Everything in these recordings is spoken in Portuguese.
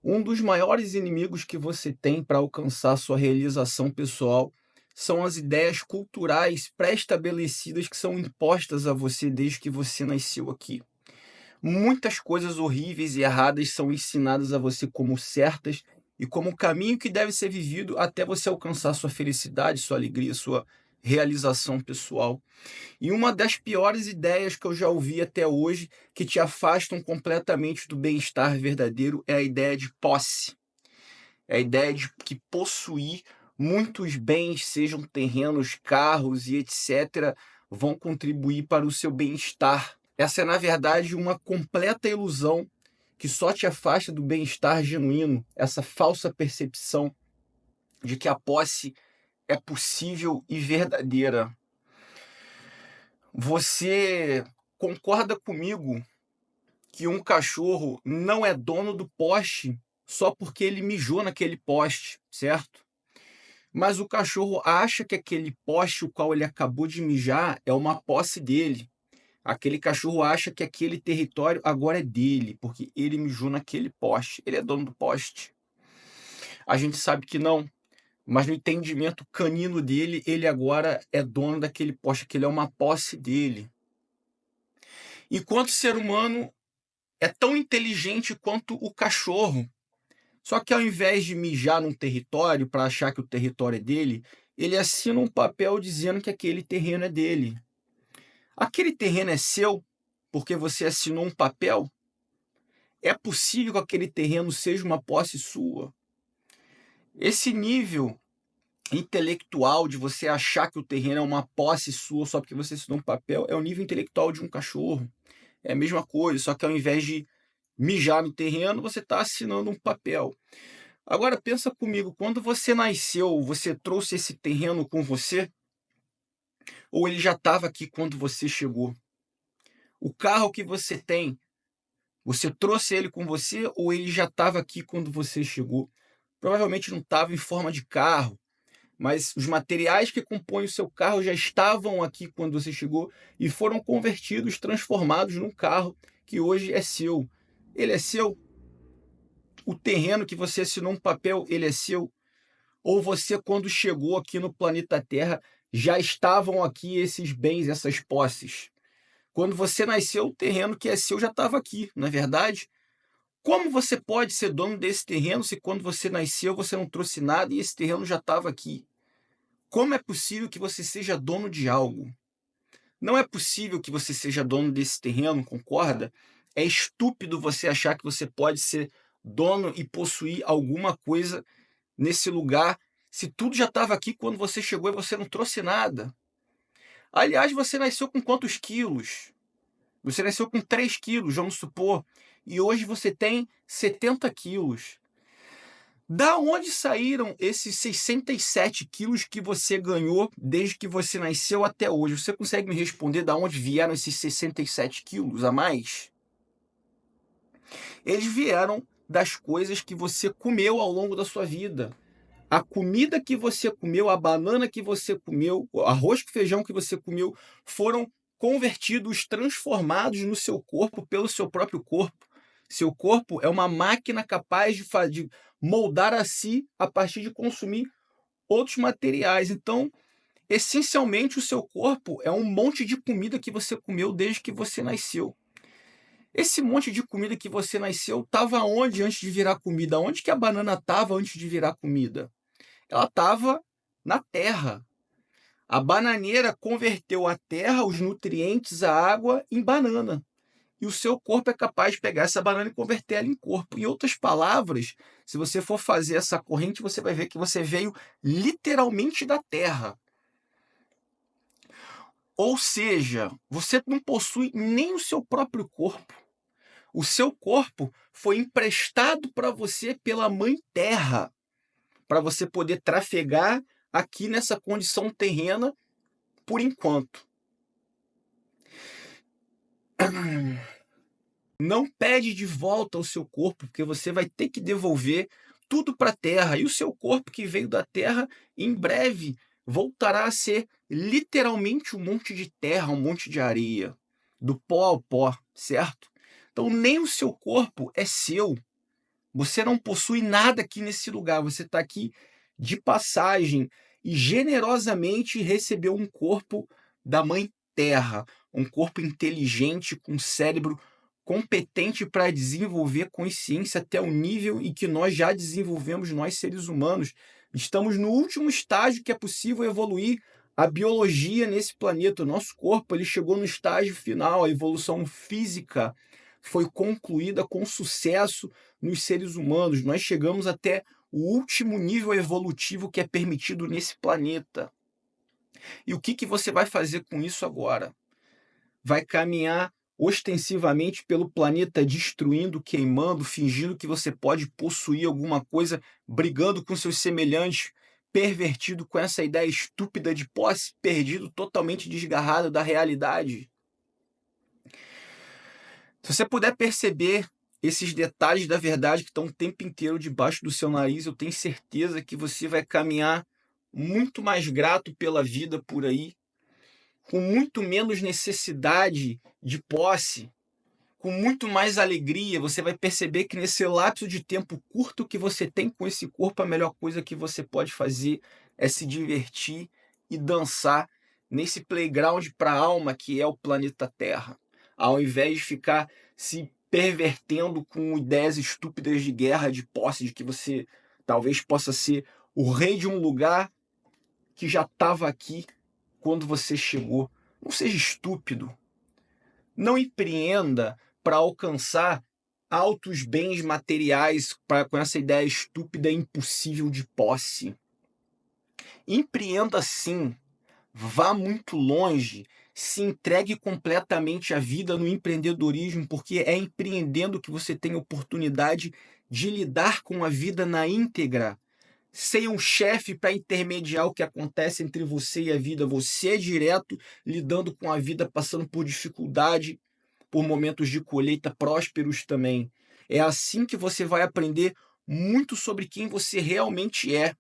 Um dos maiores inimigos que você tem para alcançar sua realização pessoal são as ideias culturais pré-estabelecidas que são impostas a você desde que você nasceu aqui. Muitas coisas horríveis e erradas são ensinadas a você como certas e como o caminho que deve ser vivido até você alcançar sua felicidade, sua alegria, sua realização pessoal. E uma das piores ideias que eu já ouvi até hoje, que te afastam completamente do bem-estar verdadeiro, é a ideia de posse. É a ideia de que possuir muitos bens, sejam terrenos, carros e etc., vão contribuir para o seu bem-estar. Essa é, na verdade, uma completa ilusão que só te afasta do bem-estar genuíno, essa falsa percepção de que a posse é possível e verdadeira. Você concorda comigo que um cachorro não é dono do poste só porque ele mijou naquele poste, certo? Mas o cachorro acha que aquele poste o qual ele acabou de mijar é uma posse dele. Aquele cachorro acha que aquele território agora é dele, porque ele mijou naquele poste. Ele é dono do poste. A gente sabe que não, mas no entendimento canino dele, ele agora é dono daquele poste, que ele é uma posse dele. Enquanto ser humano é tão inteligente quanto o cachorro. Só que ao invés de mijar num território para achar que o território é dele, ele assina um papel dizendo que aquele terreno é dele. Aquele terreno é seu porque você assinou um papel? É possível que aquele terreno seja uma posse sua? Esse nível intelectual de você achar que o terreno é uma posse sua só porque você assinou um papel é o nível intelectual de um cachorro. É a mesma coisa, só que ao invés de mijar no terreno, você está assinando um papel. Agora pensa comigo, quando você nasceu, você trouxe esse terreno com você? Ou ele já estava aqui quando você chegou? O carro que você trouxe ele com você ou ele já estava aqui quando você chegou? Provavelmente não estava em forma de carro, mas os materiais que compõem o seu carro já estavam aqui quando você chegou e foram convertidos, transformados num carro que hoje é seu. Ele é seu? O terreno que você assinou um papel, ele é seu? Ou você, quando chegou aqui no planeta Terra, já estavam aqui esses bens, essas posses? Quando você nasceu, o terreno que é seu já estava aqui, não é verdade? Como você pode ser dono desse terreno se quando você nasceu você não trouxe nada e esse terreno já estava aqui? Como é possível que você seja dono de algo? Não é possível que você seja dono desse terreno, concorda? É estúpido você achar que você pode ser dono e possuir alguma coisa nesse lugar, se tudo já estava aqui quando você chegou e você não trouxe nada. Aliás, você nasceu com quantos quilos? Você nasceu com 3 quilos, vamos supor, e hoje você tem 70 quilos. Da onde saíram esses 67 quilos que você ganhou desde que você nasceu até hoje? Você consegue me responder da onde vieram esses 67 quilos a mais? Eles vieram das coisas que você comeu ao longo da sua vida. A comida que você comeu, a banana que você comeu, o arroz com feijão que você comeu, foram convertidos, transformados no seu corpo pelo seu próprio corpo. Seu corpo é uma máquina capaz de moldar a si a partir de consumir outros materiais. Então, essencialmente, o seu corpo é um monte de comida que você comeu desde que você nasceu. Esse monte de comida que você nasceu estava onde antes de virar comida? Onde que a banana estava antes de virar comida? Ela estava na terra. A bananeira converteu a terra, os nutrientes, a água, em banana. E o seu corpo é capaz de pegar essa banana e converter ela em corpo. Em outras palavras, se você for fazer essa corrente, você vai ver que você veio literalmente da terra. Ou seja, você não possui nem o seu próprio corpo. O seu corpo foi emprestado para você pela Mãe Terra, para você poder trafegar aqui nessa condição terrena por enquanto. Não pede de volta o seu corpo, porque você vai ter que devolver tudo para a terra. E o seu corpo que veio da terra, em breve, voltará a ser literalmente um monte de terra, um monte de areia, do pó ao pó, certo? Então nem o seu corpo é seu. Você não possui nada aqui nesse lugar, você está aqui de passagem e generosamente recebeu um corpo da Mãe Terra, um corpo inteligente, com cérebro competente para desenvolver consciência até o nível em que nós já desenvolvemos nós seres humanos. Estamos no último estágio que é possível evoluir a biologia nesse planeta. O nosso corpo ele chegou no estágio final, a evolução física foi concluída com sucesso nos seres humanos. Nós chegamos até o último nível evolutivo que é permitido nesse planeta. E o que você vai fazer com isso agora? Vai caminhar ostensivamente pelo planeta, destruindo, queimando, fingindo que você pode possuir alguma coisa, brigando com seus semelhantes, pervertido com essa ideia estúpida de posse, perdido, totalmente desgarrado da realidade? Se você puder perceber esses detalhes da verdade que estão o tempo inteiro debaixo do seu nariz, eu tenho certeza que você vai caminhar muito mais grato pela vida por aí, com muito menos necessidade de posse, com muito mais alegria. Você vai perceber que nesse lapso de tempo curto que você tem com esse corpo, a melhor coisa que você pode fazer é se divertir e dançar nesse playground para a alma que é o planeta Terra, ao invés de ficar se pervertendo com ideias estúpidas de guerra, de posse, de que você talvez possa ser o rei de um lugar que já estava aqui quando você chegou. Não seja estúpido. Não empreenda para alcançar altos bens materiais com essa ideia estúpida e impossível de posse. Empreenda sim. Vá muito longe. Se entregue completamente à vida no empreendedorismo, porque é empreendendo que você tem a oportunidade de lidar com a vida na íntegra, sem um chefe para intermediar o que acontece entre você e a vida. Você é direto lidando com a vida, passando por dificuldade, por momentos de colheita prósperos também. É assim que você vai aprender muito sobre quem você realmente é,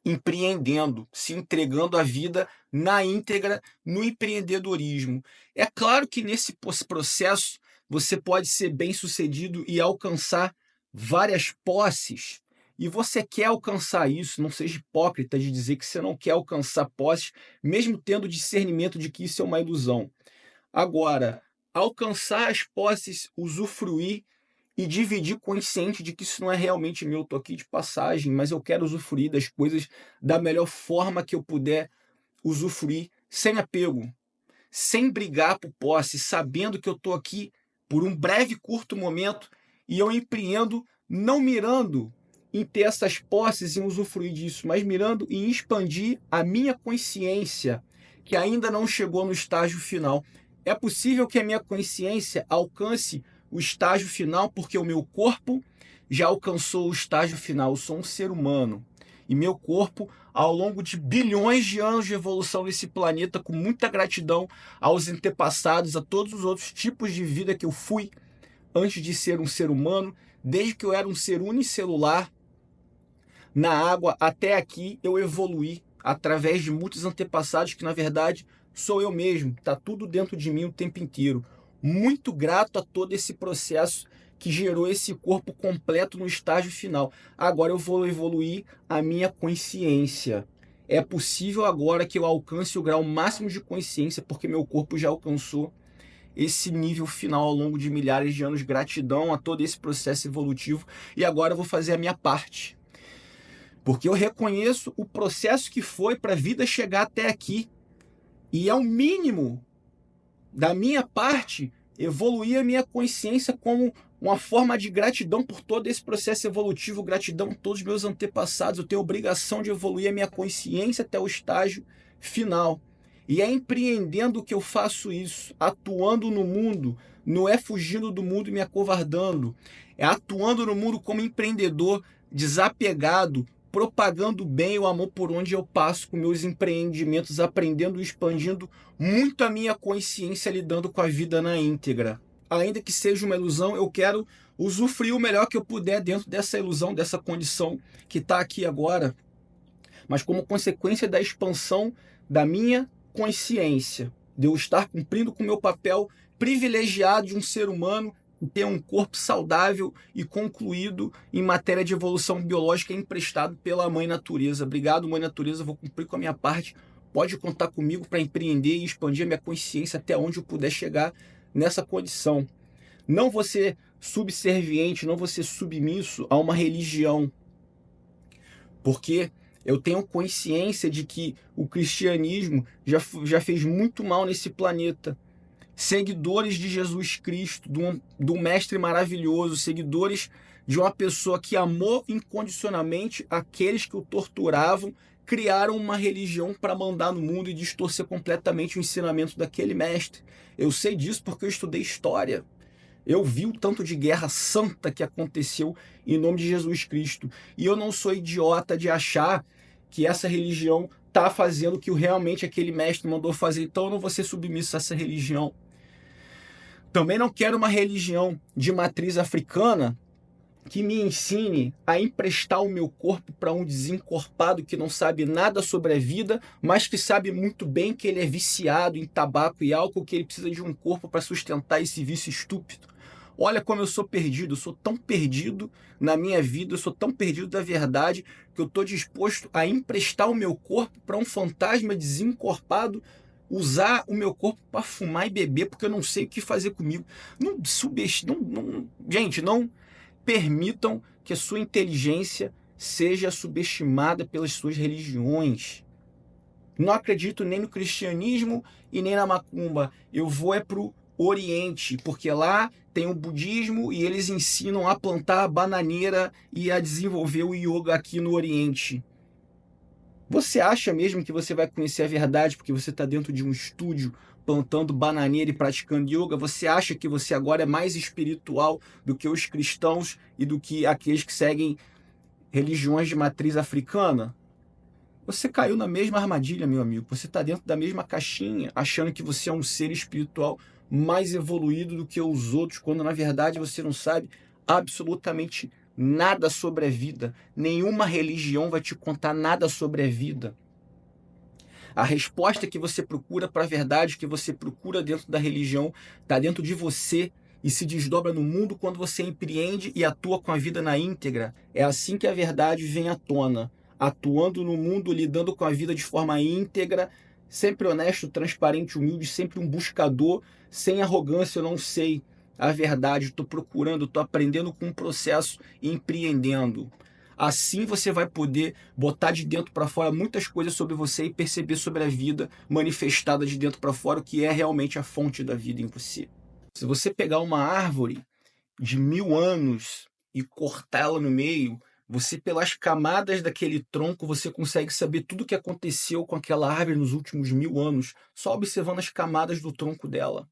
empreendendo, se entregando à vida na íntegra, no empreendedorismo. É claro que nesse processo você pode ser bem-sucedido e alcançar várias posses. E você quer alcançar isso, não seja hipócrita de dizer que você não quer alcançar posses, mesmo tendo discernimento de que isso é uma ilusão. Agora, alcançar as posses, usufruir e dividir consciente de que isso não é realmente meu, eu estou aqui de passagem, mas eu quero usufruir das coisas da melhor forma que eu puder usufruir, sem apego, sem brigar por posse, sabendo que eu estou aqui por um breve, curto momento e eu empreendo não mirando em ter essas posses, em usufruir disso, mas mirando em expandir a minha consciência, que ainda não chegou no estágio final. É possível que a minha consciência alcance o estágio final, porque o meu corpo já alcançou o estágio final. Eu sou um ser humano. E meu corpo, ao longo de bilhões de anos de evolução nesse planeta, com muita gratidão aos antepassados, a todos os outros tipos de vida que eu fui antes de ser um ser humano, desde que eu era um ser unicelular, na água até aqui eu evoluí através de muitos antepassados que na verdade sou eu mesmo, está tudo dentro de mim o tempo inteiro. Muito grato a todo esse processo que gerou esse corpo completo no estágio final. Agora eu vou evoluir a minha consciência. É possível agora que eu alcance o grau máximo de consciência, porque meu corpo já alcançou esse nível final ao longo de milhares de anos. Gratidão a todo esse processo evolutivo. E agora eu vou fazer a minha parte, porque eu reconheço o processo que foi para a vida chegar até aqui. E é o mínimo da minha parte evoluir a minha consciência como uma forma de gratidão por todo esse processo evolutivo, gratidão a todos os meus antepassados. Eu tenho a obrigação de evoluir a minha consciência até o estágio final. E é empreendendo que eu faço isso, atuando no mundo, não é fugindo do mundo e me acovardando. É atuando no mundo como empreendedor, desapegado, propagando bem o amor por onde eu passo com meus empreendimentos, aprendendo e expandindo muito a minha consciência, lidando com a vida na íntegra. Ainda que seja uma ilusão, eu quero usufruir o melhor que eu puder dentro dessa ilusão, dessa condição que está aqui agora, mas como consequência da expansão da minha consciência, de eu estar cumprindo com o meu papel privilegiado de um ser humano ter um corpo saudável e concluído em matéria de evolução biológica emprestado pela Mãe Natureza. Obrigado, Mãe Natureza, vou cumprir com a minha parte. Pode contar comigo para empreender e expandir a minha consciência até onde eu puder chegar nessa condição. Não vou ser subserviente, não vou ser submisso a uma religião, porque eu tenho consciência de que o cristianismo já fez muito mal nesse planeta. Seguidores de Jesus Cristo, de um mestre maravilhoso, seguidores de uma pessoa que amou incondicionalmente aqueles que o torturavam, criaram uma religião para mandar no mundo e distorcer completamente o ensinamento daquele mestre. Eu sei disso porque eu estudei história. Eu vi o tanto de guerra santa que aconteceu em nome de Jesus Cristo. E eu não sou idiota de achar que essa religião está fazendo o que realmente aquele mestre mandou fazer. Então eu não vou ser submisso a essa religião. Também não quero uma religião de matriz africana que me ensine a emprestar o meu corpo para um desencorpado que não sabe nada sobre a vida, mas que sabe muito bem que ele é viciado em tabaco e álcool, que ele precisa de um corpo para sustentar esse vício estúpido. Olha como eu sou perdido, eu sou tão perdido na minha vida, eu sou tão perdido da verdade, que eu estou disposto a emprestar o meu corpo para um fantasma desencorpado, usar o meu corpo para fumar e beber, porque eu não sei o que fazer comigo. Não gente, não permitam que a sua inteligência seja subestimada pelas suas religiões. Não acredito nem no cristianismo e nem na macumba. Eu vou para o Oriente, porque lá tem o budismo e eles ensinam a plantar a bananeira e a desenvolver o yoga aqui no Oriente. Você acha mesmo que você vai conhecer a verdade porque você está dentro de um estúdio plantando bananeira e praticando yoga? Você acha que você agora é mais espiritual do que os cristãos e do que aqueles que seguem religiões de matriz africana? Você caiu na mesma armadilha, meu amigo. Você está dentro da mesma caixinha, achando que você é um ser espiritual mais evoluído do que os outros, quando na verdade você não sabe absolutamente nada sobre a vida. Nenhuma religião vai te contar nada sobre a vida. A resposta que você procura para a verdade, que você procura dentro da religião, está dentro de você e se desdobra no mundo quando você empreende e atua com a vida na íntegra. É assim que a verdade vem à tona, atuando no mundo, lidando com a vida de forma íntegra, sempre honesto, transparente, humilde, sempre um buscador, sem arrogância. Eu não sei a verdade, estou procurando, estou aprendendo com o processo e empreendendo. Assim você vai poder botar de dentro para fora muitas coisas sobre você e perceber sobre a vida manifestada de dentro para fora, o que é realmente a fonte da vida em você. Se você pegar uma árvore de 1000 anos e cortá-la no meio, você, pelas camadas daquele tronco, você consegue saber tudo o que aconteceu com aquela árvore nos últimos 1000 anos, só observando as camadas do tronco dela.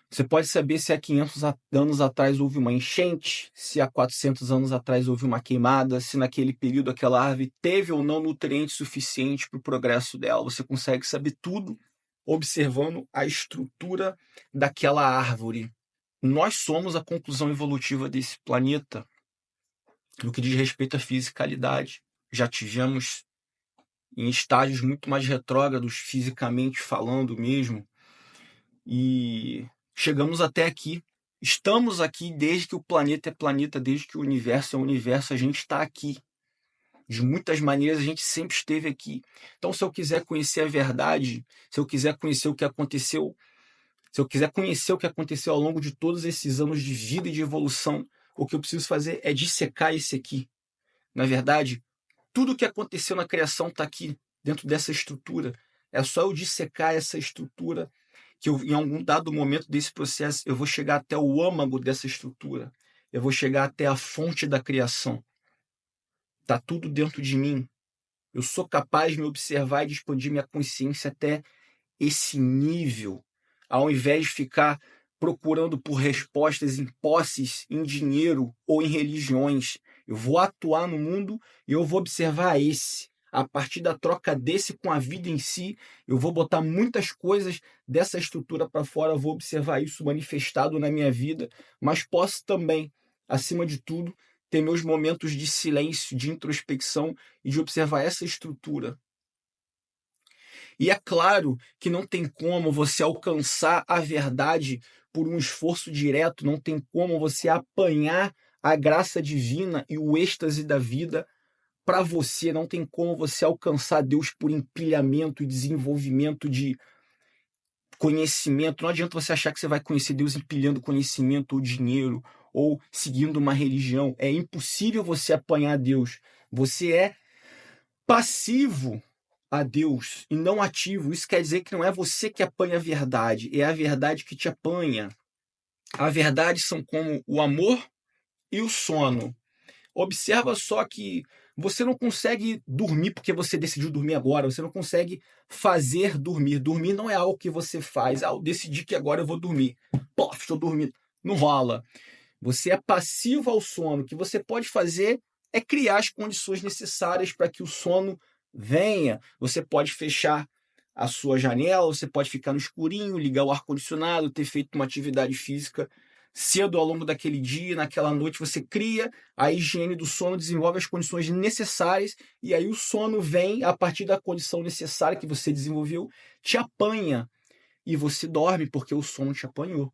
Você pode saber se há 500 anos atrás houve uma enchente, se há 400 anos atrás houve uma queimada, se naquele período aquela árvore teve ou não nutrientes suficientes para o progresso dela. Você consegue saber tudo observando a estrutura daquela árvore. Nós somos a conclusão evolutiva desse planeta no que diz respeito à fisicalidade. Já tivemos em estágios muito mais retrógrados, fisicamente falando mesmo, e chegamos até aqui. Estamos aqui desde que o planeta é planeta, desde que o universo é universo, a gente está aqui. De muitas maneiras, a gente sempre esteve aqui. Então, se eu quiser conhecer a verdade, se eu quiser conhecer o que aconteceu, se eu quiser conhecer o que aconteceu ao longo de todos esses anos de vida e de evolução, o que eu preciso fazer é dissecar esse aqui. Na verdade, tudo o que aconteceu na criação está aqui, dentro dessa estrutura. É só eu dissecar essa estrutura que em algum dado momento desse processo eu vou chegar até o âmago dessa estrutura. Eu vou chegar até a fonte da criação. Está tudo dentro de mim. Eu sou capaz de me observar e de expandir minha consciência até esse nível, ao invés de ficar procurando por respostas em posses, em dinheiro ou em religiões. Eu vou atuar no mundo e eu vou observar esse. A partir da troca desse com a vida em si, eu vou botar muitas coisas dessa estrutura para fora, eu vou observar isso manifestado na minha vida, mas posso também, acima de tudo, ter meus momentos de silêncio, de introspecção e de observar essa estrutura. E é claro que não tem como você alcançar a verdade por um esforço direto, não tem como você apanhar a graça divina e o êxtase da vida para você, não tem como você alcançar Deus por empilhamento e desenvolvimento de conhecimento. Não adianta você achar que você vai conhecer Deus empilhando conhecimento ou dinheiro ou seguindo uma religião. É impossível você apanhar Deus. Você é passivo a Deus e não ativo. Isso quer dizer que não é você que apanha a verdade, é a verdade que te apanha. A verdade são como o amor e o sono. Observa só que você não consegue dormir porque você decidiu dormir agora. Você não consegue fazer dormir. Dormir não é algo que você faz. Eu decidi que agora eu vou dormir. Pô, estou dormindo. Não rola. Você é passivo ao sono. O que você pode fazer é criar as condições necessárias para que o sono venha. Você pode fechar a sua janela, você pode ficar no escurinho, ligar o ar-condicionado, ter feito uma atividade física cedo ao longo daquele dia, naquela noite você cria a higiene do sono, desenvolve as condições necessárias e aí o sono vem a partir da condição necessária que você desenvolveu, te apanha e você dorme porque o sono te apanhou.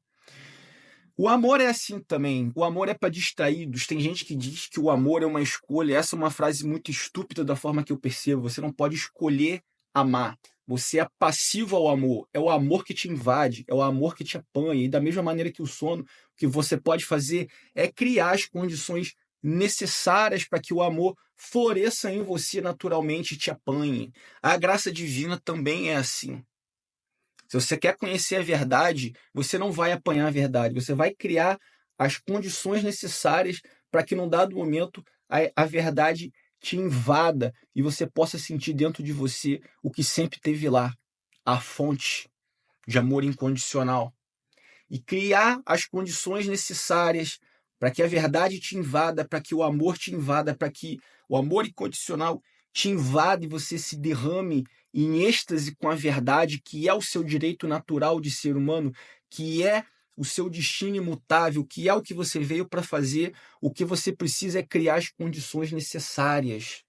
O amor é assim também. O amor é para distraídos. Tem gente que diz que o amor é uma escolha. Essa é uma frase muito estúpida da forma que eu percebo. Você não pode escolher amar. Você é passivo ao amor. É o amor que te invade. É o amor que te apanha. E da mesma maneira que o sono, o que você pode fazer é criar as condições necessárias para que o amor floresça em você naturalmente e te apanhe. A graça divina também é assim. Se você quer conhecer a verdade, você não vai apanhar a verdade, você vai criar as condições necessárias para que, num dado momento, a verdade te invada e você possa sentir dentro de você o que sempre teve lá, a fonte de amor incondicional. E criar as condições necessárias para que a verdade te invada, para que o amor te invada, para que o amor incondicional te invada e você se derrame em êxtase com a verdade, que é o seu direito natural de ser humano, que é o seu destino imutável, que é o que você veio para fazer. O que você precisa é criar as condições necessárias.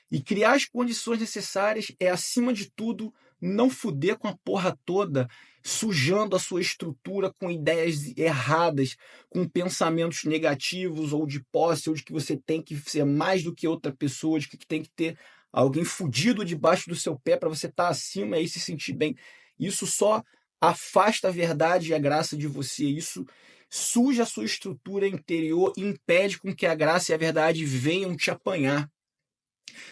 E criar as condições necessárias é, acima de tudo, não fuder com a porra toda, sujando a sua estrutura com ideias erradas, com pensamentos negativos ou de posse, ou de que você tem que ser mais do que outra pessoa, de que tem que ter alguém fudido debaixo do seu pé para você estar acima e se sentir bem. Isso só afasta a verdade e a graça de você. Isso suja a sua estrutura interior e impede com que a graça e a verdade venham te apanhar.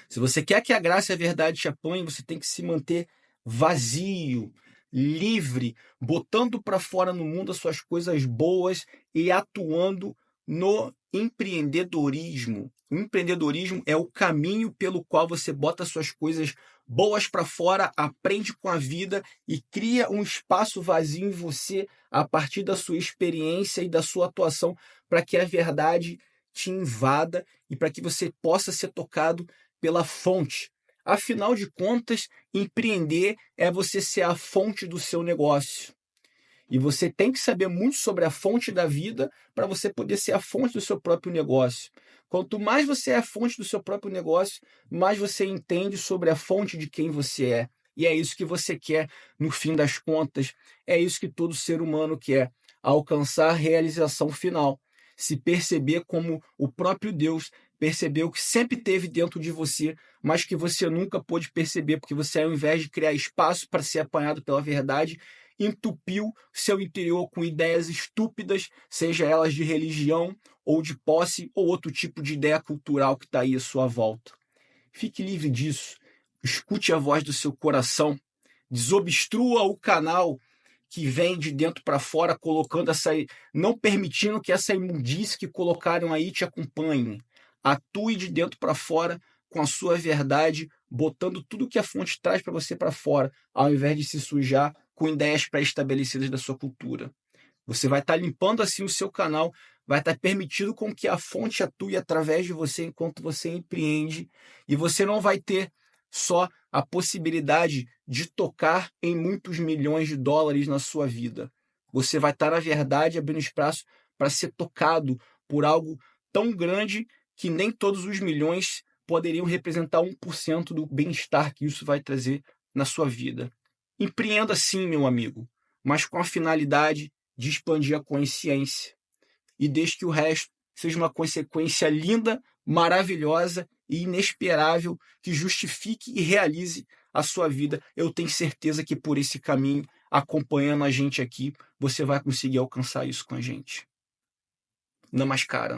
Se você quer que a graça e a verdade te apanhem, você tem que se manter vazio, livre, botando para fora no mundo as suas coisas boas e atuando no empreendedorismo. O empreendedorismo é o caminho pelo qual você bota suas coisas boas para fora, aprende com a vida e cria um espaço vazio em você a partir da sua experiência e da sua atuação para que a verdade te invada e para que você possa ser tocado pela fonte. Afinal de contas, empreender é você ser a fonte do seu negócio. E você tem que saber muito sobre a fonte da vida para você poder ser a fonte do seu próprio negócio. Quanto mais você é a fonte do seu próprio negócio, mais você entende sobre a fonte de quem você é. E é isso que você quer no fim das contas. É isso que todo ser humano quer: alcançar a realização final. Se perceber como o próprio Deus percebeu que sempre teve dentro de você, mas que você nunca pôde perceber, porque você, ao invés de criar espaço para ser apanhado pela verdade, entupiu seu interior com ideias estúpidas, seja elas de religião ou de posse ou outro tipo de ideia cultural que está aí à sua volta. Fique livre disso. Escute a voz do seu coração. Desobstrua o canal que vem de dentro para fora, colocando não permitindo que essa imundície que colocaram aí te acompanhe. Atue de dentro para fora com a sua verdade, botando tudo que a fonte traz para você para fora, ao invés de se sujar com ideias pré-estabelecidas da sua cultura. Você vai estar limpando assim o seu canal, vai estar permitindo com que a fonte atue através de você enquanto você empreende, e você não vai ter só a possibilidade de tocar em muitos milhões de dólares na sua vida. Você vai estar, na verdade, abrindo espaço para ser tocado por algo tão grande que nem todos os milhões poderiam representar 1% do bem-estar que isso vai trazer na sua vida. Empreenda sim, meu amigo, mas com a finalidade de expandir a consciência. E deixe que o resto seja uma consequência linda, maravilhosa e inesperável que justifique e realize a sua vida. Eu tenho certeza que por esse caminho, acompanhando a gente aqui, você vai conseguir alcançar isso com a gente. Namaskaram.